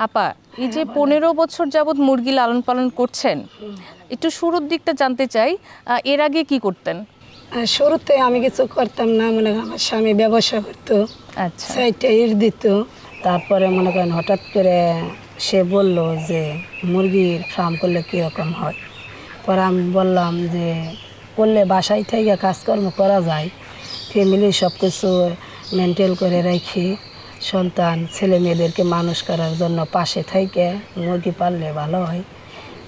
আপা, এই যে 15 বছর যাবত মুরগি লালন পালন করছেন, একটু শুরুর দিকটা জানতে চাই। এর আগে কি করতেন? শুরুতে আমি কিছু করতাম না, মনে করেন আমার স্বামী ব্যবসা করতো, আচ্ছা, সাইডটা ইট দিত। তারপরে মনে করেন হঠাৎ করে সে বলল যে মুরগির ফার্ম করলে কীরকম হয়। পরে আমি বললাম যে করলে বাসায় থেকে কাজকর্ম করা যায়, ফ্যামিলি সব কিছু মেনটেন করে রাখি, সন্তান ছেলে মেয়েদেরকে মানুষ করার জন্য পাশে থেকে মুরগি পাললে ভালো হয়।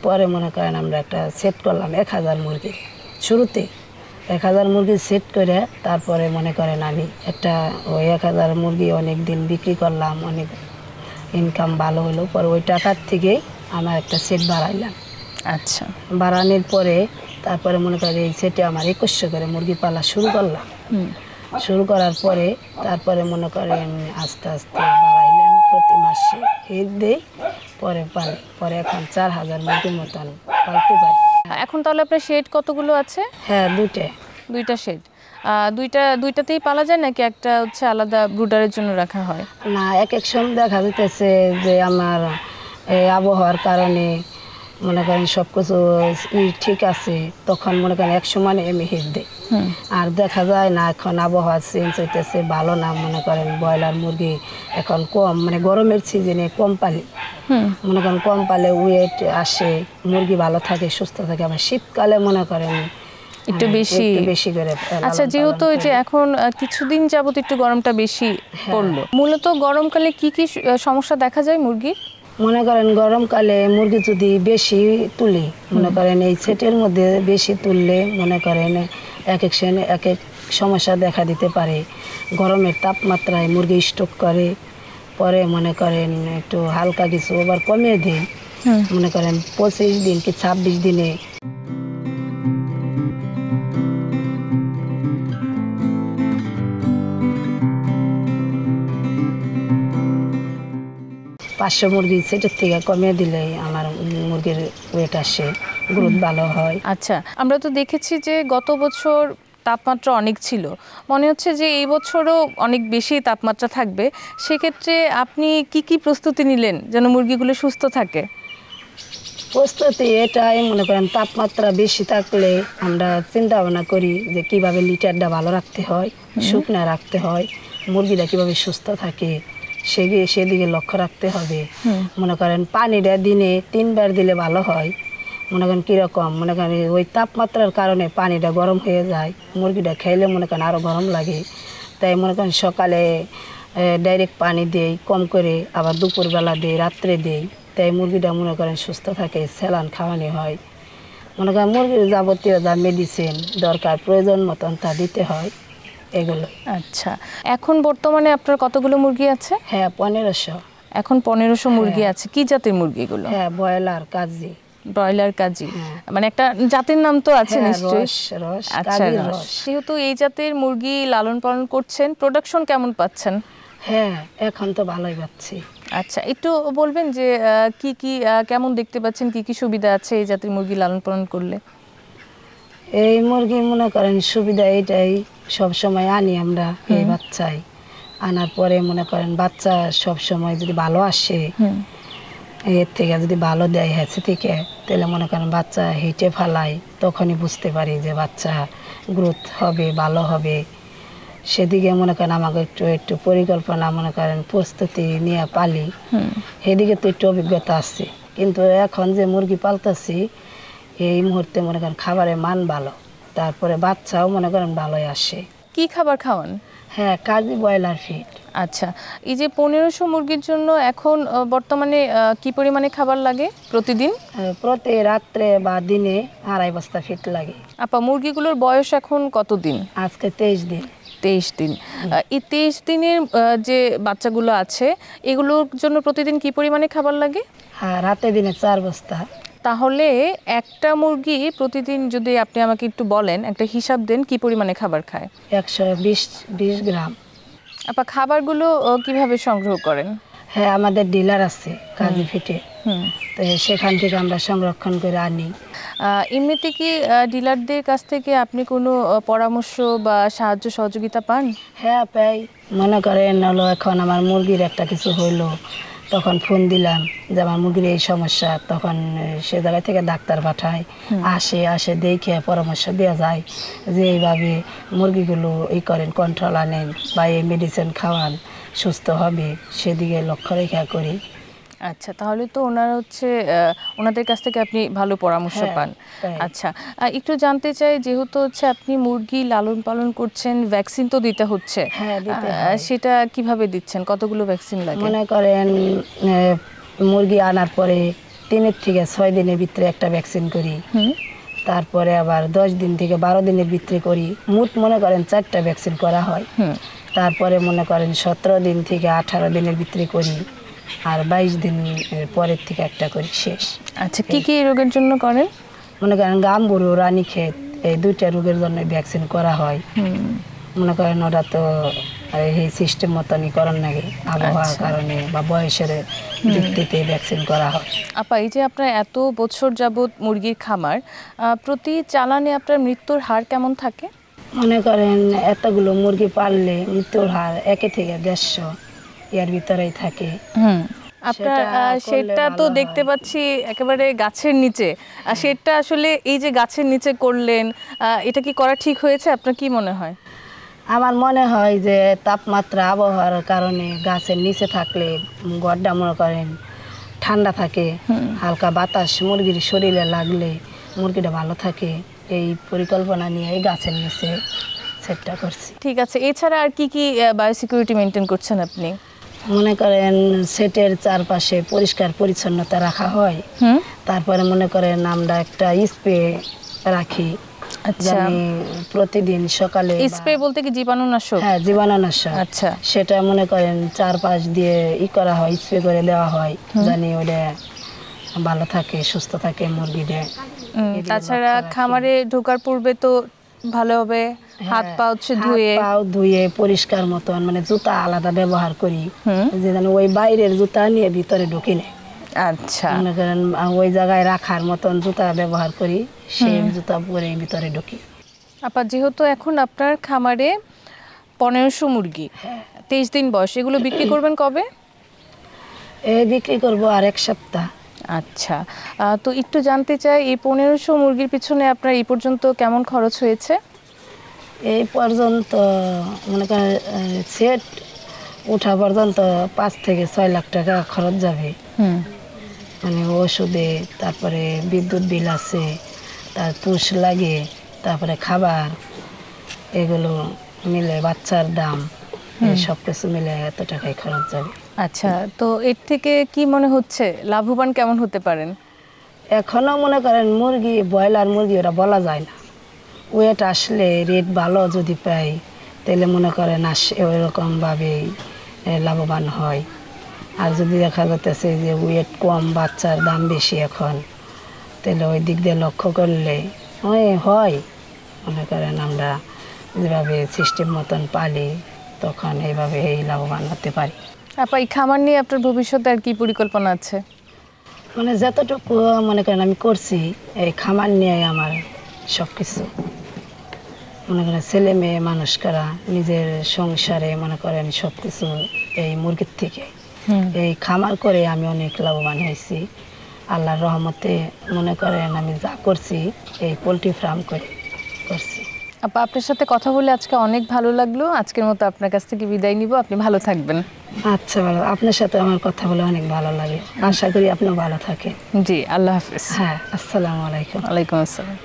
পরে মনে করেন আমরা একটা সেট করলাম 1000 মুরগির। শুরুতে 1000 মুরগি সেট করে তারপরে মনে করেন আমি একটা ওই 1000 মুরগি অনেক দিন বিক্রি করলাম, অনেক ইনকাম ভালো হলো। পরে ওই টাকার থেকেই আমার একটা সেট বাড়াইলাম। আচ্ছা, বাড়ানোর পরে তারপরে মনে করেন এই সেটে আমার 2100 করে মুরগি পালা শুরু করলাম। শুরু করার পরে তারপরে মনে করেন আস্তে আস্তে বাড়াইলাম, প্রতি মাসে হিট দেই, পরে পালে, পরে এখন 4000 মুরগির মতন পালতে পারি। এখন তাহলে আপনার শেড কতগুলো আছে? হ্যাঁ, দুইটাই। দুইটা শেড। দুইটাতেই পালা যায় নাকি একটা হচ্ছে আলাদা ব্রুডারের জন্য রাখা হয়? না, এক এক সময় দেখা যেতেছে যে আমার এই আবহাওয়ার কারণে মনে করেন সব কিছু ঠিক আছে, তখন মনে করেন এক সময় আমি হিট দিই। আর দেখা যায় না, এখন আবহাওয়া চেঞ্জ হইতেছে, ভালো না, মনে করেন ব্রয়লার মুরগি এখন কম, মানে গরমের সিজনে কম পালি, মনে করেন কম পালে ওয়েট আসে, মুরগি ভালো থাকে, সুস্থ থাকে। আবার শীতকালে মনে করেন একটু বেশি করে। আচ্ছা, যেহেতু এই যে এখন কিছুদিন যাবত একটু গরমটা বেশি পড়লো, মূলত গরমকালে কি কি সমস্যা দেখা যায় মুরগির? মনে করেন গরমকালে মুরগি যদি বেশি তুলি, মনে করেন এই সেটের মধ্যে বেশি তুললে মনে করেন এক এক সমস্যা দেখা দিতে পারে। গরমের তাপমাত্রায় মুরগি স্ট্রোক করে, পরে মনে করেন একটু হালকা কিছু আবার কমিয়ে দিই, মনে করেন 25 দিন কি 26 দিনে। পাঁচশো মুরগি সেটের থেকে কমিয়ে দিলে আমার মুরগির ওয়েট আসে, গ্রোথ ভালো হয়। আচ্ছা, আমরা তো দেখেছি যে গত বছর তাপমাত্রা অনেক ছিল, মনে হচ্ছে যে এই বছরও অনেক বেশি তাপমাত্রা থাকবে। সেক্ষেত্রে আপনি কি কি প্রস্তুতি নিলেন যেন মুরগিগুলো সুস্থ থাকে? প্রস্তুতি এটাই, মনে করেন তাপমাত্রা বেশি থাকলে আমরা চিন্তা ভাবনা করি যে কীভাবে লিটারটা ভালো রাখতে হয়, শুকনো রাখতে হয়, মুরগিটা কীভাবে সুস্থ থাকে সেদিকে লক্ষ্য রাখতে হবে। মনে করেন পানিটা দিনে 3 বার দিলে ভালো হয়। মনে করেন কীরকম, মনে করেন ওই তাপমাত্রার কারণে পানিটা গরম হয়ে যায়, মুরগিটা খেলে মনে করেন আরও গরম লাগে। তাই মনে করেন সকালে ডাইরেক্ট পানি দেই কম করে, আবার দুপুরবেলা দেই, রাত্রে দেই। তাই মুরগিটা মনে করেন সুস্থ থাকে, স্যালান খাওয়ানো হয়। মনে করেন মুরগির যাবতীয় যা মেডিসিন দরকার প্রয়োজন মতন তা দিতে হয়, এগুলো। আচ্ছা, এখন বর্তমানে আপনার কতগুলো মুরগি আছে? হ্যাঁ, 1500। এখন 1500 মুরগি আছে। কি জাতের মুরগিগুলো? হ্যাঁ, ব্রয়লার কাজী। ব্রয়লার কাজী, মানে একটা জাতের নাম তো আছে নিশ্চয়ই? আচ্ছা, যেহেতু এই জাতের মুরগি লালন পালন করছেন, প্রোডাকশন কেমন পাচ্ছেন? হ্যাঁ, এখন তো ভালোই পাচ্ছি। আচ্ছা, একটু বলবেন যে কি কি কেমন দেখতে পাচ্ছেন, কি কি সুবিধা আছে এই জাতের মুরগি লালন পালন করলে? এই মুরগি মনে করেন সুবিধা এটাই, সব সময় আনি আমরা এই বাচ্চাই, আনার পরে মনে করেন বাচ্চা সব সময় যদি ভালো আসে, এর থেকে যদি ভালো দেয় হ্যাঁ থেকে, তাহলে মনে করেন বাচ্চা হেঁটে ফেলায়, তখনই বুঝতে পারি যে বাচ্চা গ্রোথ হবে, ভালো হবে। সেদিকে মনে করেন আমাকে একটু পরিকল্পনা, মনে করেন প্রস্তুতি নিয়ে পালি, সেদিকে তো একটু অভিজ্ঞতা আছে। কিন্তু এখন যে মুরগি পালতেছি এই মুহূর্তে মনে করেন খাবারের মান ভালো, তারপরে বাচ্চাও মনে করেন ভালোই আসে। কি খাবার খাওয়ান? হ্যাঁ, কাজী ব্রয়লার ফিড। আচ্ছা, এই যে 1500 মুরগির জন্য এখন বর্তমানে কি পরিমাণে খাবার লাগে প্রতিদিন? প্রতি রাত্রে বা দিনে 2.5 বস্তা ফিড লাগে। আপা, মুরগিগুলোর বয়স এখন কতদিন? আজকে 23 দিন। 23 দিন। এই 23 দিনের যে বাচ্চাগুলো আছে এগুলোর জন্য প্রতিদিন কি পরিমাণে খাবার লাগে? হ্যাঁ, রাতে দিনে 4 বস্তা। তাহলে একটা মুরগি প্রতিদিন, যদি আপনি আমাকে একটু বলেন, একটা হিসাব দেন কি পরিমাণে খাবার খায়? 120 গ্রাম। আপা, খাবারগুলো কিভাবে সংগ্রহ করেন? হ্যাঁ, আমাদের ডিলার আছে কাজী ফিটে, তো সেখান থেকে আমরা সংরক্ষণ করে আনি। এমনিতে কি ডিলারদের কাছ থেকে আপনি কোনো পরামর্শ বা সাহায্য সহযোগিতা পান? হ্যাঁ, পাই। মনে করেন হলো এখন আমার মুরগির একটা কিছু হইলো, তখন ফোন দিলাম যে আমার মুরগির এই সমস্যা, তখন সে জায়গা থেকে ডাক্তার পাঠায়, আসে দেখে পরামর্শ দেওয়া যায় যে এইভাবে মুরগিগুলো করেন, কন্ট্রোল আনেন বা এই মেডিসিন খাওয়ান, সুস্থ হবে, সেদিকে লক্ষ্য রেখা করি। আচ্ছা, তাহলে তো ওনারা হচ্ছে ওনাদের কাছ থেকে আপনি ভালো পরামর্শ পান। আচ্ছা, একটু জানতে চাই, যেহেতু হচ্ছে আপনি মুরগি লালন পালন করছেন, ভ্যাকসিন তো দিতে হচ্ছে, সেটা কিভাবে দিচ্ছেন? কতগুলো ভ্যাকসিন লাগে? মনে করেন মুরগি আনার পরে 3 থেকে 6 দিনের ভিতরে একটা ভ্যাকসিন করি, তারপরে আবার 10 দিন থেকে 12 দিনের ভিতরে করি, মোট মনে করেন 4টা ভ্যাকসিন করা হয়। তারপরে মনে করেন 17 দিন থেকে 18 দিনের ভিতরে করি, আর 22 দিন পরের থেকে একটা করি, শেষ। আচ্ছা, কি কি রোগের জন্য করেন? মনে করেন গাম্বুরু, রানীক্ষেত, এই 2টা রোগের জন্য ভ্যাকসিন করা হয়। মনে করেন ওরা তো এই সিস্টেম মতনই করার নাকি, আবহাওয়ার কারণে বা বয়সের ভিত্তিতে ভ্যাকসিন করা হয়। আপা, এই যে আপনার এত বছর যাবত মুরগির খামার, প্রতি চালানে আপনার মৃত্যুর হার কেমন থাকে? মনে করেন এতগুলো মুরগি পাললে মৃত্যুর হার 1 থেকে 150 এর ভিতরেই থাকে। আপনার সেটা তো দেখতে পাচ্ছি একেবারে গাছের নিচে, আর সেটা আসলে এই যে গাছের নিচে করলেন, এটা কি করা ঠিক হয়েছে? আপনার কি মনে হয়? আমার মনে হয় যে তাপমাত্রা, আবহাওয়ার কারণে গাছের নিচে থাকলে ঘরটা মনে করেন ঠান্ডা থাকে, হালকা বাতাস মুরগির শরীরে লাগলে মুরগিটা ভালো থাকে, এই পরিকল্পনা নিয়ে এই গাছের নিচে সেটটা করছি। ঠিক আছে, এছাড়া আর কি কি বায়োসিকিউরিটি মেনটেন করছেন আপনি? মনে করেন সেটের চারপাশে পরিষ্কার পরিচ্ছন্নতা রাখা হয়, তারপরে মনে করেন আমরা একটা স্প্রে রাখি। আচ্ছা, প্রতিদিন সকালে। স্প্রে বলতে কি জীবাণুনাশক? হ্যাঁ, জীবাণুনাশক। আচ্ছা, সেটা মনে করেন চারপাশ দিয়ে করা হয়, স্প্রে করে দেওয়া হয়, জানি ওটা ভালো থাকে, সুস্থ থাকে মুরগিদের। তাছাড়া খামারে ঢোকার পূর্বে তো ভালোভাবে হাত পা ধুয়ে পরিষ্কার মতন, মানে জুতা আলাদা ব্যবহার করি, যে যেন ওই বাইরের জুতা নিয়ে ভিতরে ঢুকি না। আচ্ছা, মনে করেন ওই জায়গায় রাখার মতন জুতা ব্যবহার করি, সেই জুতা পরে ভিতরে ঢুকি। আপা, যেহেতু এখন আপনার খামারে 1500 মুরগি, 23 দিন বয়স, এগুলো বিক্রি করবেন কবে? বিক্রি করব আর 1 সপ্তাহ। আচ্ছা, তো একটু জানতে চাই, এই 1500 মুরগির পিছনে আপনার এই পর্যন্ত কেমন খরচ হয়েছে? এই পর্যন্ত মনে করেন সেট ওঠা পর্যন্ত 5 থেকে 6 লাখ টাকা খরচ যাবে। মানে ওষুধে, তারপরে বিদ্যুৎ বিল আছে, তার পুষ লাগে, তারপরে খাবার, এগুলো মিলে বাচ্চার দাম, সব কিছু মিলে এত টাকায় খরচ যাবে। আচ্ছা, তো এর থেকে কি মনে হচ্ছে লাভবান কেমন হতে পারেন? এখনও মনে করেন মুরগি, ব্রয়লার মুরগি ওরা বলা যায় না, ওয়েট আসলে রেট ভালো যদি পাই তাহলে মনে করেন ওইরকমভাবেই লাভবান হয়। আর যদি দেখা যাচ্ছে যে ওয়েট কম, বাচ্চার দাম বেশি এখন, তাহলে ওই দিক দিয়ে লক্ষ্য করলে হয় মনে করেন আমরা যেভাবে সিস্টেম মতন পালি তখন এইভাবে লাভবান হতে পারি। আপা, এই খামার নিয়ে আপনার ভবিষ্যতে আর কি পরিকল্পনা আছে? মানে যতটুকু মনে করেন আমি করছি, এই খামার নিয়ে আমার সব কিছু। মনে করেন ছেলে মেয়ে মানুষ করা, নিজের সংসারে মনে করেন সব কিছু এই মুরগির থেকে, এই খামার করে আমি অনেক লাভবান হয়েছি আল্লাহর রহমতে। মনে করেন আমি যা করছি এই পোলট্রি ফার্ম করে করছি। আপা, আপনার সাথে কথা বলে আজকে অনেক ভালো লাগলো। আজকের মতো আপনার কাছ থেকে বিদায় নিব, আপনি ভালো থাকবেন। আচ্ছা, ভালো, আপনার সাথে আমার কথা বলে অনেক ভালো লাগে, আশা করি আপনিও ভালো থাকেন। জি, আল্লাহ হাফেজ। হ্যাঁ, আসসালামু আলাইকুম। ওয়ালাইকুম আসসালাম।